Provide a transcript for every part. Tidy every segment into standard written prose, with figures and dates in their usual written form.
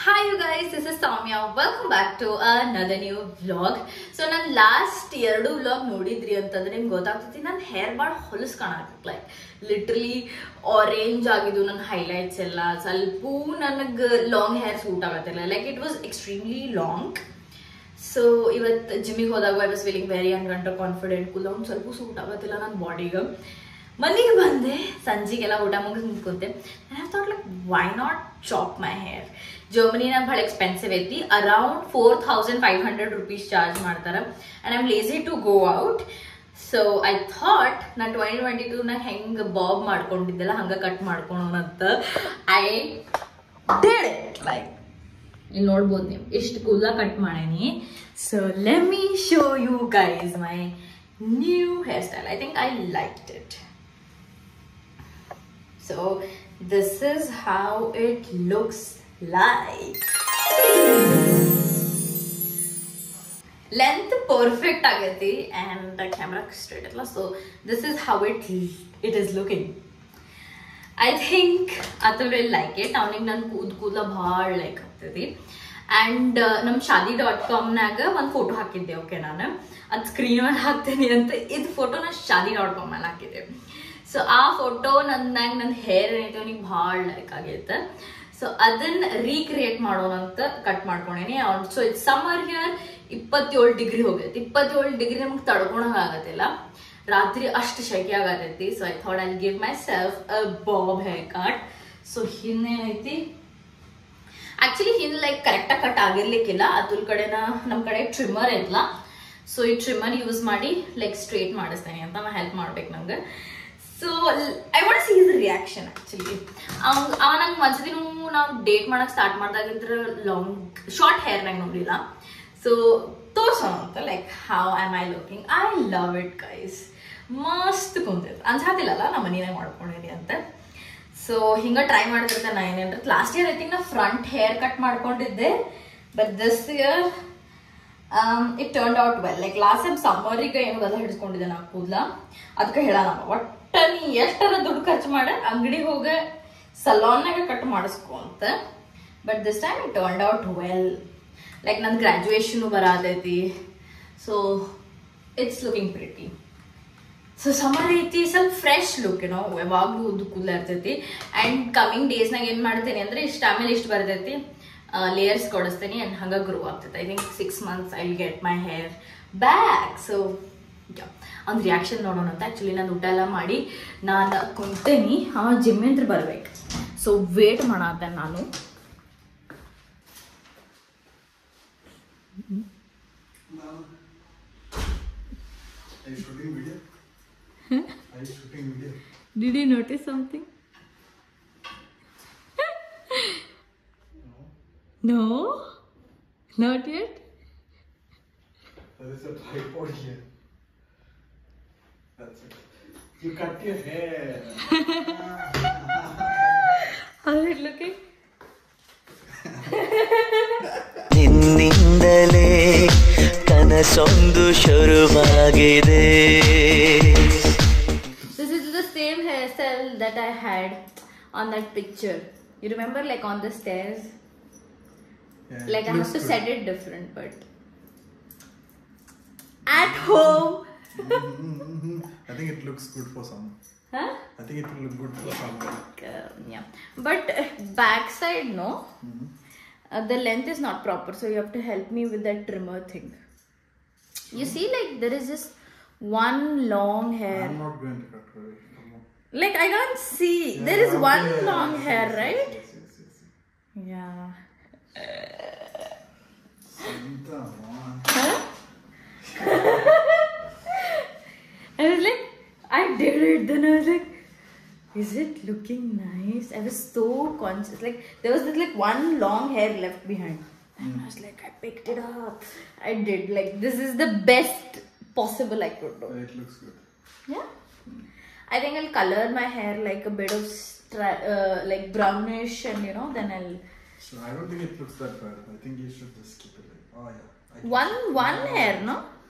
Hi you guys, this is Soumya. Welcome back to another new vlog. So ನಾನು last 2 vlog ನೋಡಿದ್ರಿ ಅಂತಂದ್ರೆ ನಿಮ್ಗೆ ಗೊತ್ತಾಗ್ತೈತಿ ನನ್ನ ಹೇರ್ ಭಾಳ ಹೊಲಸ್ ಕಾಣಕತ್ತೈತಿ. ಲೈಕ್ ಲಿಟ್ರಲಿ ಆರೆಂಜ್ ಆಗಿದ್ದು ನನ್ನ ಹೈಲೈಟ್ಸ್ ಎಲ್ಲ ಸ್ವಲ್ಪ ನನಗೆ ಲಾಂಗ್ ಹೇರ್ ಸೂಟ್ ಆಗತ್ತಿಲ್ಲ. Like it was extremely long. So ಇವತ್ತು ಜಿಮ್ಮಿಗೆ ಹೋದಾಗ ಐ ವಾಸ್ ಫೀಲಿಂಗ್ ವೆರಿ ಅನ್ಕಂಟ್ರ ಕಾನ್ಫಿಡೆಂಟ್. ಕೂಲ್ ಒಂದು ಸ್ವಲ್ಪ ಸೂಟ್ ಆಗತ್ತಿಲ್ಲ ನನ್ನ ಬಾಡಿಗೆ. ಮನೆಗೆ ಬಂದೆ, ಸಂಜೆಗೆಲ್ಲ ಊಟ ಮುಗಿಸ್ ನಿಂತ್ಕೊಂತೆ. I thought like why not chop my hair. ಜರ್ಮನಿನಾಗ ಭಾಳ ಎಕ್ಸ್ಪೆನ್ಸಿವ್ ಐತಿ. ಅರೌಂಡ್ 4500 rupees ಚಾರ್ಜ್ ಮಾಡ್ತಾರೆ. And I am lazy to go out. So I thought ನಾನು 2022ನಾಗ ಹೆಂಗೆ ಬಾಬ್ ಮಾಡ್ಕೊಂಡಿದ್ದೆಲ್ಲ ಹಂಗೆ ಕಟ್ ಮಾಡ್ಕೊಳೋಣಂತ ಐ ಡಿಡ್ ಇಟ್. ಲೈಕ್ ಇಲ್ಲಿ ನೋಡ್ಬೋದು ನೀವು ಎಷ್ಟು ಕೂಲಾಗಿ ಕಟ್ ಮಾಡೇನಿ. So let me show you guys my new hair style. I think I liked it. So this is how it looks like. Length perfect agati and the camera straight atla. So this is how it is looking. I think Atul will like it. Avನಿಗೆ ನಾನು ಕೂದಲ ಭಾಳ like ಆಗ್ತದೆ. And ನಮ್ಮ shaadi.com ನಾಗ ಒಂದು photo ಹಾಕಿದ್ದೆ. Okay, ನಾನು ಅದು ಸ್ಕ್ರೀನ್ ಮೇಲೆ ಹಾಕ್ತೇನೆ ಅಂತ. ಇದು ಫೋಟೋ ನಾನು shaadi.com ಮೇಲೆ ಹಾಕಿದ್ದೆ. ಸೊ ಆ ಫೋಟೋ ನನ್ನ ಹೇರ್ ಏನೈತೆ ಅವನಿಗೆ ಭಾಳ ಲೈಕ್ ಆಗೈತೆ. ಸೊ ಅದನ್ನ ರೀಕ್ರಿಯೇಟ್ ಮಾಡೋಣ ಅಂತ ಕಟ್ ಮಾಡ್ಕೊಂಡೇನಿ. So it summer here 27 degree ಹೋಗೈತಿ. 27 ಡಿಗ್ರಿ ನಮ್ಗೆ ತಡ್ಕೊಳಕ್ ಆಗತ್ತಿಲ್ಲ. ರಾತ್ರಿ ಅಷ್ಟು ಶೆಕೆ ಆಗತೈತಿ. So I thought I give myself a bob hair cut. So ಹಿಂದೇನೈತಿ, ಆಕ್ಚುಲಿ ಹಿಂದೆ ಲೈಕ್ ಕರೆಕ್ಟಾಗಿ ಕಟ್ ಆಗಿರ್ಲಿಕ್ಕಿಲ್ಲ. ಅದ್ರ ಕಡೆನ ನಮ್ಮ ಕಡೆ ಟ್ರಿಮ್ಮರ್ ಇಲ್ಲ. ಸೊ ಈ ಟ್ರಿಮ್ಮರ್ ಯೂಸ್ ಮಾಡಿ ಲೈಕ್ ಸ್ಟ್ರೇಟ್ ಮಾಡಿಸ್ತೇನೆ ಅಂತ ನಾ ಹೆಲ್ಪ್ ಮಾಡ್ಬೇಕು ನಂಗೆ. So I want see his reaction. Actually ಅವ ನಂಗೆ ಒಂದ್ಸತಿನೂ ನಾವು ಡೇಟ್ ಮಾಡಕ್ ಸ್ಟಾರ್ಟ್ ಮಾಡಿದಾಗಿದ್ರೆ ಶಾರ್ಟ್ ಹೇರ್ ನಂಗೆ ನೋಡಿಲ್ಲ. ಸೊ ತೋರ್ಸೋಣ ಅಂತ like how am I looking. I love it guys. ಮಸ್ತ್ ಕುಂತೈತೆ ಅನ್ಸಾತಿಲ್ಲಲ್ಲ ನಮ್ಮ ಮನೇನಾಗ ಮಾಡ್ಕೊಂಡಿರಿ ಅಂತ. ಸೊ ಹಿಂಗೆ ಟ್ರೈ ಮಾಡಿದ್ರೆ ನಾ ಏನೇನ್ರ ಲಾಸ್ಟ್ ಇಯರ್ ಐ ಥಿಂಕ್ ನಾ ಫ್ರಂಟ್ ಹೇರ್ ಕಟ್ ಮಾಡ್ಕೊಂಡಿದ್ದೆ. But this year it turn out well. Like last time ಸಮ್ಮರಿಗೆ ಏನು ಗದ ಹಿಡಿಸ್ಕೊಂಡಿದ್ದೆ ನಾ ಕೂದಲ. ಅದಕ್ಕೆ ಹೇಳೋಣ, ಒಟ್ಟು ನೀ ಎಷ್ಟರ ದುಡ್ಡು ಖರ್ಚು ಮಾಡ ಅಂಗಡಿಗೆ ಹೋಗ ಸಲೂನ್ನಾಗ ಕಟ್ ಮಾಡಿಸ್ಕೊ ಅಂತ. But this time it turned out well. Like ನನ್ನ ಗ್ರ್ಯಾಜುಯೇಷನು ಬರತೈತಿ. So it's looking pretty. So summer ಐತಿ, ಸ್ವಲ್ಪ ಫ್ರೆಶ್ ಲುಕ್ ಏನೋ ಯಾವಾಗಲೂ ಉದ್ದು ಕೂದಲ ಇರ್ತೈತಿ. ಆ್ಯಂಡ್ ಕಮಿಂಗ್ ಡೇಸ್ನಾಗ ಏನು ಮಾಡ್ತೇನೆ ಅಂದರೆ ಇಷ್ಟು ಆಮೇಲೆ ಇಷ್ಟು ಬರ್ತೈತಿ ಲೇಯರ್ಸ್ ಕೊಡಿಸ್ತೇನೆ ಆ್ಯಂಡ್ ಹಂಗೆ ಗ್ರೋ ಆಗ್ತೈತೆ. I think 6 months I will get my hair back. So ಒಂದು ರಿಯಾಕ್ಷನ್ ನೋಡೋಣ ಅಂತ. ಆ್ಯಕ್ಚುಲಿ ನಾನು ಊಟ ಎಲ್ಲ ಮಾಡಿ ನಾನು ಕುಂತೇನಿ. ಜಿಮ್ಮಿಂತ್ರ ಬರ್ಬೇಕು. ಸೊ ವೇಟ್ ಮಾಡತ್ತೆ ನಾನು. Did you notice something? No? Not yet? There is a tripod here. That's it. You cut your hair. How's it looking? ನಿನ್ನಿಂದಲೇ ಕನಸೊಂದು ಶುರುವಾಗಿದೆ. This is the same hairstyle that I had on that picture. You remember, like on the stairs? Yeah, Like I have to good. set it different, but at home. I think it looks good for some. Huh? I think it will look good for some. Yeah. But backside, no. The length is not proper, so you have to help me with that trimmer thing. You see, like there is just one long hair. I'm not going to cut her. Come on. Like I can't see. Yeah, There is one okay. long Yes, hair, yes, right? Yes, yes, yes, yes. Yeah. Santa, man. Huh? I was like, I did it. Then I was like, is it looking nice? I was so conscious. Like there was this like one long hair left behind. And I was like, I picked it up. I did. Like this is the best possible I could do. It looks good. Yeah. I think I'll color my hair like a bit of like brownish, and you know, then I'll. So I don't think it looks that bad. I think you should just keep it like. Oh yeah. I think One hair, no?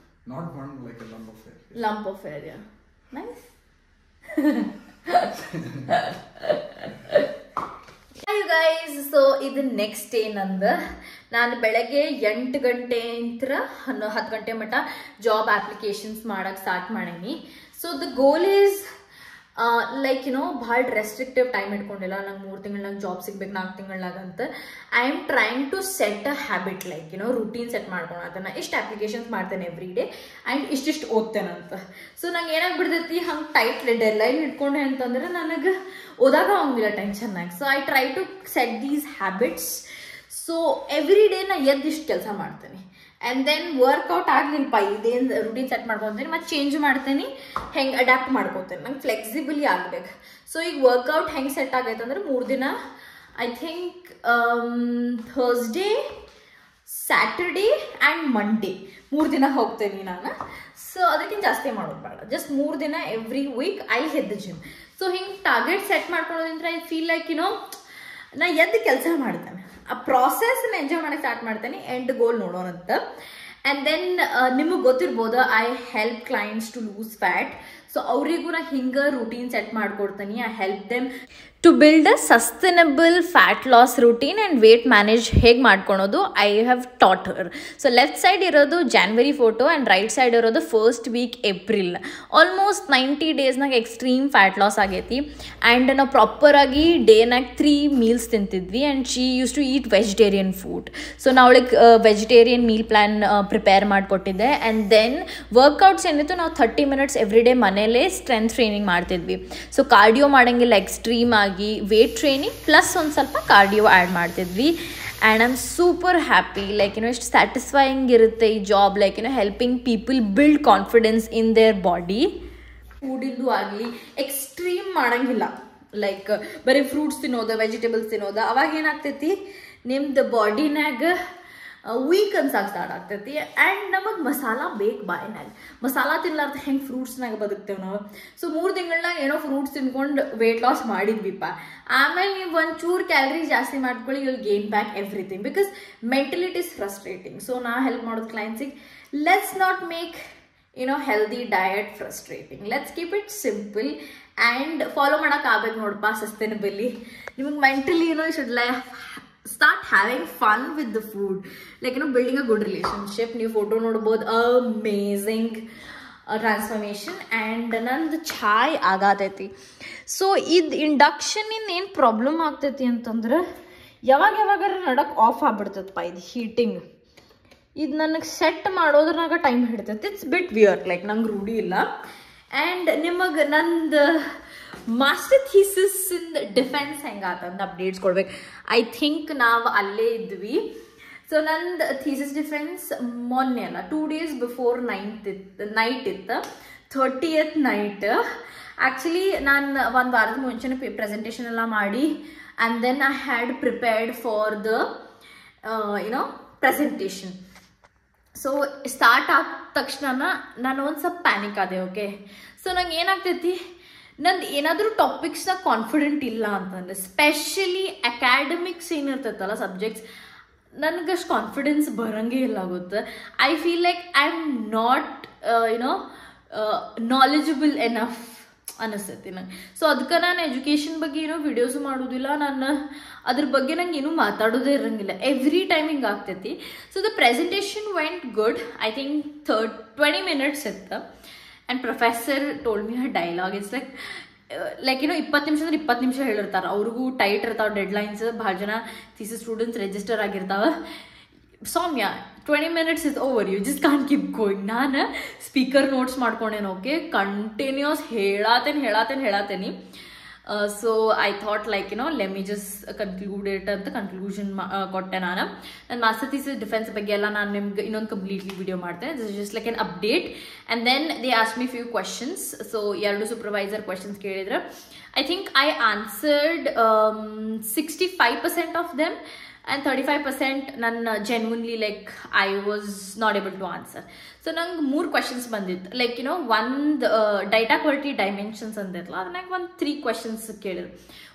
Not one, like a lump of hair. Lump of hair, yeah. Nice. Hi guys, so ಇದು next day ನಂದು. ನಾನು ಬೆಳಗ್ಗೆ 8 ಗಂಟೆಯಿಂದ 10 ಗಂಟೆ ಮಟ್ಟ job applications ಮಾಡಕ್ಕೆ start ಮಾಡೀನಿ. So the goal is like ಭಾಳ ರೆಸ್ಟ್ರಿಕ್ಟಿವ್ ಟೈಮ್ ಇಟ್ಕೊಂಡಿಲ್ಲ. ನಂಗೆ 3 ತಿಂಗಳಾಗ ಜಾಬ್ ಸಿಗ್ಬೇಕು, 4 ತಿಂಗಳಾಗ ಅಂತ. I am trying to set a habit, like routine set ಮಾಡ್ಕೊಂಡು ಅದನ್ನು ಇಷ್ಟು ಅಪ್ಲಿಕೇಶನ್ಸ್ ಮಾಡ್ತೇನೆ ಎವ್ರಿ ಡೇ ಆ್ಯಂಡ್ ಇಷ್ಟಿಷ್ಟು ಓದ್ತೇನಂತ. ಸೊ ನಂಗೆ ಏನಾಗ್ಬಿಡ್ತೈತಿ, ಹಂಗೆ ಟೈಟ್ ಡೆಡ್ಲೈನ್ ಇಟ್ಕೊಂಡೆ ಅಂತಂದ್ರೆ ನನಗೆ ಓದಾಗ ಹೋಗಿಲ್ಲ ಟೆನ್ಷನ್ನಾಗಿ. So I try to set these habits. So every day ನಾ ಎದ್ದಿಷ್ಟು ಕೆಲಸ ಮಾಡ್ತೇನೆ ಆ್ಯಂಡ್ ದೆನ್ ವರ್ಕೌಟ್ ಆಗಲಿಲ್ಲಪ್ಪ, ಇದೇನು ರೂಟೀನ್ ಸೆಟ್ ಮಾಡ್ಕೊತೀನಿ, ಮತ್ತು ಚೇಂಜ್ ಮಾಡ್ತೀನಿ, ಹೆಂಗೆ ಅಡ್ಯಾಪ್ಟ್ ಮಾಡ್ಕೊತೇನೆ. ನಂಗೆ ಫ್ಲೆಕ್ಸಿಬಲಿ ಆಗ್ಬೇಕು. ಸೊ ಈಗ ವರ್ಕೌಟ್ ಹೆಂಗೆ ಸೆಟ್ ಆಗೈತೆ ಅಂದ್ರೆ 3 ದಿನ, I think Thursday, Saturday and Monday 3 ದಿನ ಹೋಗ್ತೇನೆ ನಾನು. ಸೊ ಅದಕ್ಕಿಂತ ಜಾಸ್ತಿ ಮಾಡೋದು ಬೇಡ, ಜಸ್ಟ್ 3 ದಿನ every week I head the gym. So ಹಿಂಗೆ ಟಾರ್ಗೆಟ್ ಸೆಟ್ ಮಾಡ್ಕೊಳ್ಳೋದ್ರಿಂದ ಐ ಫೀಲ್ ಲೈಕ್ ನಾ ಎದ್ದು ಕೆಲಸ ಮಾಡ್ತೇನೆ, ಆ ಪ್ರಾಸೆಸ್ನ ಎಂಜಾಯ್ ಮಾಡಕ್ಕೆ ಸ್ಟಾರ್ಟ್ ಮಾಡ್ತೇನೆ, ಎಂಡ್ ಗೋಲ್ ನೋಡೋಣಂತ. ಆ್ಯಂಡ್ ದೆನ್ ನಿಮಗೆ ಗೊತ್ತಿರ್ಬೋದು, I help clients to lose fat. So ಅವರಿಗೂ ನಾ ಹಿಂಗೆ ರೂಟೀನ್ ಸೆಟ್ ಮಾಡ್ಕೊಡ್ತೀನಿ. I help them to build a sustainable fat loss routine and weight manage ಹೇಗೆ ಮಾಡ್ಕೊಳೋದು I have taught her. So left side ಇರೋದು January photo and right side ಇರೋದು first week April. Almost 90 ಡೇಸ್ನಾಗ extreme fat loss ಆಗೈತಿ. And ನಾವು ಪ್ರಾಪರಾಗಿ ಡೇನಾಗ 3 meals ತಿಂತಿದ್ವಿ and she use to eat vegetarian food. So ನಾವು ಅವಳಿಗೆ ವೆಜಿಟೇರಿಯನ್ ಮೀಲ್ ಪ್ಲ್ಯಾನ್ ಪ್ರಿಪೇರ್ ಮಾಡಿಕೊಟ್ಟಿದ್ದೆ. ಆ್ಯಂಡ್ ದೆನ್ ವರ್ಕೌಟ್ಸ್ ಏನಿತ್ತು, ನಾವು 30 ಮಿನಿಟ್ಸ್ ಎವ್ರಿ ಡೇ ಮನೇಲೇ ಸ್ಟ್ರೆಂತ್ ಟ್ರೈನಿಂಗ್ ಮಾಡ್ತಿದ್ವಿ. ಸೊ ಕಾರ್ಡಿಯೋ ಮಾಡೋಂಗಿಲ್ಲ, ಎಕ್ಸ್ಟ್ರೀಮ್ ಆಗಿ ವೇಟ್ ಟ್ರೈನಿಂಗ್ ಪ್ಲಸ್ ಒಂದು ಸ್ವಲ್ಪ ಕಾರ್ಡಿಯೋ ಆ್ಯಡ್ ಮಾಡ್ತಿದ್ವಿ. And I am super happy, like ಎಷ್ಟು ಸ್ಯಾಟಿಸ್ಫೈಯಿಂಗ್ ಇರುತ್ತೆ ಈ job, like helping people build confidence in their body. ಫುಡಿಂದು ಆಗಲಿ ಎಕ್ಸ್ಟ್ರೀಮ್ ಮಾಡೋಂಗಿಲ್ಲ, ಲೈಕ್ ಬರೀ ಫ್ರೂಟ್ಸ್ ತಿನ್ನೋದು, ವೆಜಿಟೇಬಲ್ಸ್ ತಿನ್ನೋದು. ಅವಾಗ ಏನಾಗ್ತೈತಿ, ನಿಮ್ದು ಬಾಡಿನಾಗ ವೀಕ್ ಅನ್ಸಕ್ಕೆ ಸ್ಟಾರ್ಟ್ ಆಗ್ತೈತಿ. ಆ್ಯಂಡ್ ನಮಗೆ ಮಸಾಲ ಬೇಕು ಬಾಯಿನಾಗ. ಮಸಾಲ ತಿನ್ಲಾರ್ದ ಹೆಂಗೆ ಫ್ರೂಟ್ಸ್ನಾಗ ಬದುಕ್ತೇವೆ ನಾವು. ಸೊ 3 ತಿಂಗಳಾಗ ಏನೋ ಫ್ರೂಟ್ಸ್ ತಿನ್ಕೊಂಡು ವೇಟ್ ಲಾಸ್ ಮಾಡಿದ್ವಿಪ್ಪ. ಆಮೇಲೆ ನೀವು ಒಂಚೂರು ಕ್ಯಾಲರೀಸ್ ಜಾಸ್ತಿ ಮಾಡ್ಕೊಳ್ಳಿ, you will gain back everything, because mentally it is frustrating. So ನಾ ಹೆಲ್ಪ್ ಮಾಡೋದು ಕ್ಲೈಂಟ್ಸಿಗೆ, let's not make healthy diet frustrating, let's keep it simple and follow ಮಾಡೋಕೆ ಆಗ್ಬೇಕು ನೋಡಪ್ಪ ಸಸ್ಟೈನಬಲಿ. ನಿಮಗೆ mentally should start having fun with the food, like building a good relationship. ನೀವು photo ನೋಡ್ಬೋದು, amazing transformation. And ನಂದು ಚಾಯ್ ಆಗತೈತಿ. ಸೊ ಇದು ಇಂಡಕ್ಷನಿಂದ ಏನು ಪ್ರಾಬ್ಲಮ್ ಆಗ್ತೈತಿ ಅಂತಂದ್ರೆ, ಯಾವಾಗ ನಡಕ್ಕೆ ಆಫ್ ಆಗ್ಬಿಡ್ತೈತಪ್ಪ ಇದು ಹೀಟಿಂಗ್. ಇದು ನನಗೆ ಸೆಟ್ ಮಾಡೋದ್ರಾಗ ಟೈಮ್ ಹಿಡ್ತೈತಿ. ಇಟ್ಸ್ ಬಿಟ್ ವಿಯರ್, ಲೈಕ್ ನಂಗೆ ರೂಢಿ ಇಲ್ಲ. ಆ್ಯಂಡ್ ನಿಮಗೆ ನಂದು ಮಾಸ್ಟರ್ ಥೀಸಿಸ್ ಇನ್ ಡಿಫೆನ್ಸ್ ಹೆಂಗಾತಂದು ಅಪ್ಡೇಟ್ಸ್ ಕೊಡ್ಬೇಕು. ಐ ಥಿಂಕ್ ನಾವು ಅಲ್ಲೇ ಇದ್ವಿ. ಸೊ ನಂದು ಥೀಸಿಸ್ ಡಿಫೆನ್ಸ್ ಮೊನ್ನೆ ಅಲ್ಲ, 2 days ಬಿಫೋರ್ ನೈಟ್ ಇತ್ತು, 30th ನೈಟ್. ಆ್ಯಕ್ಚುಲಿ ನಾನು 1 ವಾರದ ಮುಂಚೆನೇ ಪ್ರೆಸೆಂಟೇಷನ್ ಎಲ್ಲ ಮಾಡಿ and then I had prepared for the presentation. So start ಆದ ತಕ್ಷಣ ನಾನು ಒಂದು ಸ್ವಲ್ಪ ಪ್ಯಾನಿಕ್ ಆದೆ. ಓಕೆ, ಸೊ ನಂಗೆ ಏನಾಗ್ತೈತಿ, ನಂದು ಏನಾದರೂ ಟಾಪಿಕ್ಸ್ನ ಕಾನ್ಫಿಡೆಂಟ್ ಇಲ್ಲ ಅಂತಂದ್ರೆ, ಸ್ಪೆಷಲಿ ಅಕಾಡೆಮಿಕ್ಸ್ ಏನಿರ್ತೈತಲ್ಲ ಸಬ್ಜೆಕ್ಟ್ಸ್, ನನಗಷ್ಟು ಕಾನ್ಫಿಡೆನ್ಸ್ ಬರೋಂಗೇ ಇಲ್ಲ ಆಗುತ್ತೆ. I feel like I am not knowledgeable enough ಅನ್ನಿಸ್ತೈತಿ ನಂಗೆ. ಸೊ ಅದಕ್ಕೆ ನಾನು ಎಜುಕೇಷನ್ ಬಗ್ಗೆ ಏನೋ ವಿಡಿಯೋಸು ಮಾಡೋದಿಲ್ಲ, ನಾನು ಅದ್ರ ಬಗ್ಗೆ ನಂಗೆ ಏನೂ ಮಾತಾಡೋದೇ ಇರೋಂಗಿಲ್ಲ. ಎವ್ರಿ ಟೈಮ್ ಹಿಂಗೆ ಆಗ್ತೈತಿ. So the presentation vent good. I think 20 minutes ಇತ್ತು. And professor told me Har dialogue. It's like 20 ನಿಮಿಷ ಅಂದ್ರೆ 20 ನಿಮಿಷ ಹೇಳಿರ್ತಾರೆ. ಅವ್ರಿಗೂ ಟೈಟ್ ಇರ್ತಾವೆ ಡೆಡ್ಲೈನ್ಸ್. ಭಾಳ ಜನ ಥೀಸಿಸ್ ಸ್ಟೂಡೆಂಟ್ಸ್ ರಿಜಿಸ್ಟರ್ ಆಗಿರ್ತಾವೆ. Soumya 20 minutes is over, you just can't keep going. ನಾನು ಸ್ಪೀಕರ್ ನೋಟ್ಸ್ ಮಾಡ್ಕೊಂಡೇನು. ಓಕೆ, ಕಂಟಿನ್ಯೂಸ್ ಹೇಳಾತೇನೆ. So I thought like let me just conclude it ಅಂತ ಕನ್ಕ್ಲೂಷನ್ ಕೊಟ್ಟೆ. ನಾನು ನನ್ನ ಮಾಸ್ಟರ್ ಥೀಸಿಸ್ ಡಿಫೆನ್ಸ್ ಬಗ್ಗೆ ಎಲ್ಲ ನಾನು ನಿಮ್ಗೆ ಇನ್ನೊಂದು ಕಂಪ್ಲೀಟ್ಲಿ ವಿಡಿಯೋ ಮಾಡ್ತೇನೆ. This is just like an update. And then they ask me few questions. So 2 supervisor questions ಕೇಳಿದ್ರೆ. I think I answered 65% of them and 35% ನನ್ನ genuinely like I was not able to answer. So ನಂಗೆ 3 questions ಬಂದಿತ್ತು. Like ಒಂದು data quality dimensions ಅಂದಿರಲ್ಲ, ಅದನ್ನಾಗ 3 questions ಕೇಳಿದ್ರು.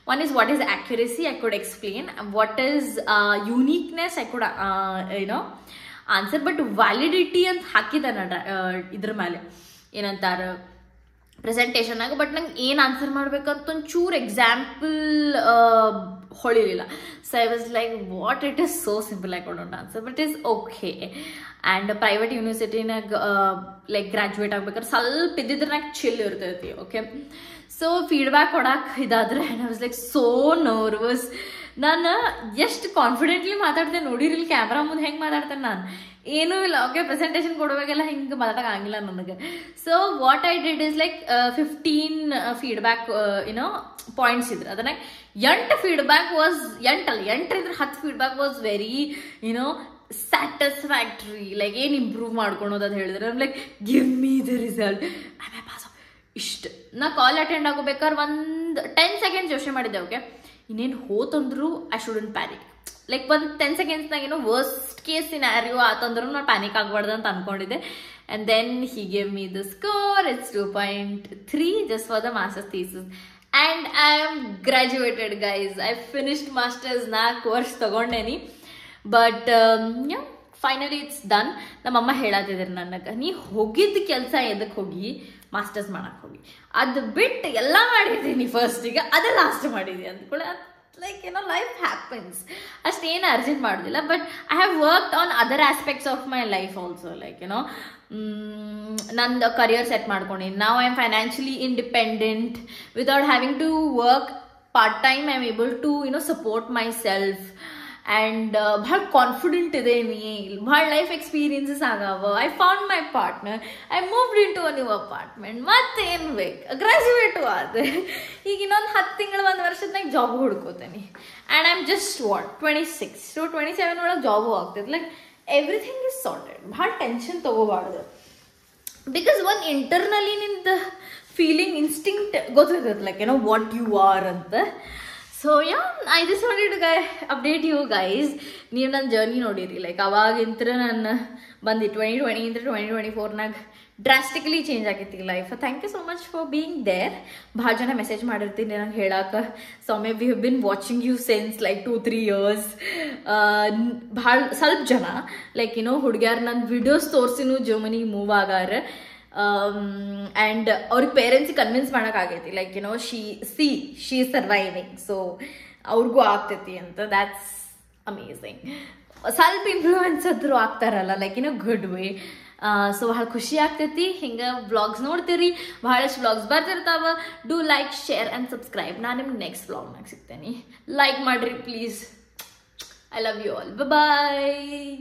One is what is accuracy, I could explain. What is uniqueness, I could answer. But validity ಅಂತ ಹಾಕಿದಾನ ಇದ್ರ ಮೇಲೆ ಏನಂತಾರ ಪ್ರೆಸೆಂಟೇಷನ್ನಾಗ. ಬಟ್ ನಂಗೆ ಏನು ಆನ್ಸರ್ ಮಾಡ್ಬೇಕಂತ ಒಂಚೂರು ಎಕ್ಸಾಂಪಲ್ ಹೊಳಿಲಿಲ್ಲ. So I was like what, it is so simple, I couldn't answer, but is okay. And private ಯೂನಿವರ್ಸಿಟಿನಾಗ ಲೈಕ್ ಗ್ರ್ಯಾಜುಯೇಟ್ ಆಗ್ಬೇಕಾದ್ರೆ ಸ್ವಲ್ಪ ಇದ್ದಿದ್ರೆ ನಂಗೆ ಚಿಲ್ ಇರ್ತೈತಿ. ಓಕೆ, ಸೊ ಫೀಡ್ಬ್ಯಾಕ್ ಕೊಡಕ್ಕೆ ಇದಾದ್ರೆ I was like so nervous. ನಾನು ಎಷ್ಟು ಕಾನ್ಫಿಡೆಂಟ್ಲಿ ಮಾತಾಡ್ತೇನೆ ನೋಡಿರಿಲ್ಲಿ ಕ್ಯಾಮ್ರಾ ಮುಂದೆ ಹೆಂಗೆ ಮಾತಾಡ್ತೇನೆ ನಾನು, ಏನೂ ಇಲ್ಲ. ಓಕೆ, ಪ್ರೆಸೆಂಟೇಷನ್ ಕೊಡುವಾಗೆಲ್ಲ ಹಿಂಗೆ ಮಾತಾಡೋಕೆ ಆಗಿಲ್ಲ ನನಗೆ. So what I did is like 15 feedback points ಇದ್ರೆ ಅದನ್ನ 8 feedback was 8 feedback was very satisfactory. Like ಏನು ಇಂಪ್ರೂವ್ ಮಾಡ್ಕೊಳೋದು ಅದು ಹೇಳಿದ್ರೆ like give me the result, I pass ಇಷ್ಟು. ನಾ ಕಾಲ್ ಅಟೆಂಡ್ ಆಗೋಬೇಕಾದ್ರೆ ಒಂದು 10 seconds ಯೋಚನೆ ಮಾಡಿದ್ದೆ. ಓಕೆ, ಇನ್ನೇನು ಹೋತಂದ್ರು ಐ ಶುಡಂಟ್ ಪ್ಯಾನಿಕ್. ಲೈಕ್ ಒಂದು 10 secondsನಾಗ ವರ್ಸ್ಟ್ ಕೇಸ್ ಸಿನಾರಿಯೋ ಆತಂದ್ರೂ ನಾನು ಪ್ಯಾನಿಕ್ ಆಗಬಾರ್ದು ಅಂತ ಅನ್ಕೊಂಡಿದ್ದೆ. And then he gave me the score. It's 2.3 just for the masters thesis. And I am graduated guys. I finished masters 4 ವರ್ಷ ತಗೊಂಡೇನಿ. But finally it's done. ನಮ್ಮಮ್ಮ ಹೇಳತ್ತಿದ್ರು ನನಗೆ, ನೀ ಹೋಗಿದ್ದ ಕೆಲಸ ಎದಕ್ಕೆ ಹೋಗಿ ಮಾಸ್ಟರ್ಸ್ ಮಾಡಕ್ಕೆ ಹೋಗಿ, ಅದು ಬಿಟ್ಟು ಎಲ್ಲ ಮಾಡಿದ್ದೀನಿ ಫಸ್ಟಿಗೆ, ಅದೇ ಲಾಸ್ಟ್ ಮಾಡಿದ್ವಿ ಅಂದ್ಕೊಳ್ಳಿ. ಲೈಕ್ ಲೈಫ್ ಹ್ಯಾಪನ್ಸ್, ಅಷ್ಟೇನು ಅರ್ಜೆಂಟ್ ಮಾಡೋದಿಲ್ಲ. But I have worked on other aspects of my life also. Like ನಂದು ಕರಿಯರ್ ಸೆಟ್ ಮಾಡ್ಕೊಂಡು ನಾವು I am financially independent without having to work part time. I am able to support myself. And ಭಾಳ confident ಇದೀನಿ, ಭಾಳ life experiences ಆಗವ. I found my partner, I moved into a new apartment. ಮತ್ತೇನು ಬೇಕು, graduate ಆದ. ಈಗ ಇನ್ನೊಂದು 10 ತಿಂಗಳು 1 ವರ್ಷದಾಗ ಜಾಬ್ ಹುಡ್ಕೋತೇನೆ. And I am just 26 to 27 ಒಳಗೆ ಜಾಬು ಆಗ್ತದೆ. Like everything is sorted. ಭಾಳ ಟೆನ್ಷನ್ ತೊಗೋಬಾರ್ದು. ಬಿಕಾಸ್ ಒಂದು ಇಂಟರ್ನಲಿ ನಿಂದ ಫೀಲಿಂಗ್ ಇನ್ಸ್ಟಿಂಕ್ಟ್ ಗೊತ್ತಿರ್ತದೆ, ಲೈಕ್ ವಾಟ್ ಯು ಆರ್ ಅಂತ. So I just wanted to update you guys. ನೀವು ನನ್ನ ಜರ್ನಿ ನೋಡಿರಿ. ಲೈಕ್ ಅವಾಗಿಂತ ನಾನು ಬಂದು 2020 2024ನಾಗ ಡ್ರಾಸ್ಟಿಕಲಿ ಚೇಂಜ್ ಆಗೈತಿ life. Thank you so much for being there. ಭಾಳ ಜನ ಮೆಸೇಜ್ ಮಾಡಿರ್ತೀನಿ ನಂಗೆ ಹೇಳಕ್ಕೆ, ಸೌಮ್ಯ we have been watching you since like 2-3 years. ಭಾಳ ಸ್ವಲ್ಪ ಜನ ಲೈಕ್ ಹುಡುಗ್ಯಾರ ನನ್ನ ವಿಡಿಯೋಸ್ ತೋರಿಸಿನೂ ಜರ್ಮನಿಗೆ ಮೂವ್ ಆಗಾರ. ಆ್ಯಂಡ್ ಅವ್ರಿಗೆ ಪೇರೆಂಟ್ಸಿಗೆ ಕನ್ವಿನ್ಸ್ ಮಾಡೋಕ್ಕಾಗೈತಿ. Like she is surviving. So ಅವ್ರಿಗೂ ಆಗ್ತೈತಿ ಅಂತ. That's amazing. ಸ್ವಲ್ಪ ಇನ್ಫ್ಲೂಯೆನ್ಸ್ ಆದರೂ ಆಗ್ತಾರಲ್ಲ, ಲೈಕ್ ಗುಡ್ ವೇ. ಸೊ ಭಾಳ ಖುಷಿ ಆಗ್ತೈತಿ. ಹಿಂಗೆ ವ್ಲಾಗ್ಸ್ ನೋಡ್ತೀರಿ, ಭಾಳಷ್ಟು ವ್ಲಾಗ್ಸ್ ಬರ್ತಿರ್ತಾವ. Do like, share and subscribe. ನಾನು ನಿಮ್ಗೆ ನೆಕ್ಸ್ಟ್ ವ್ಲಾಗ್ನಾಗ ಸಿಗ್ತೇನೆ. ಲೈಕ್ ಮಾಡಿರಿ please. I love you all. Bye.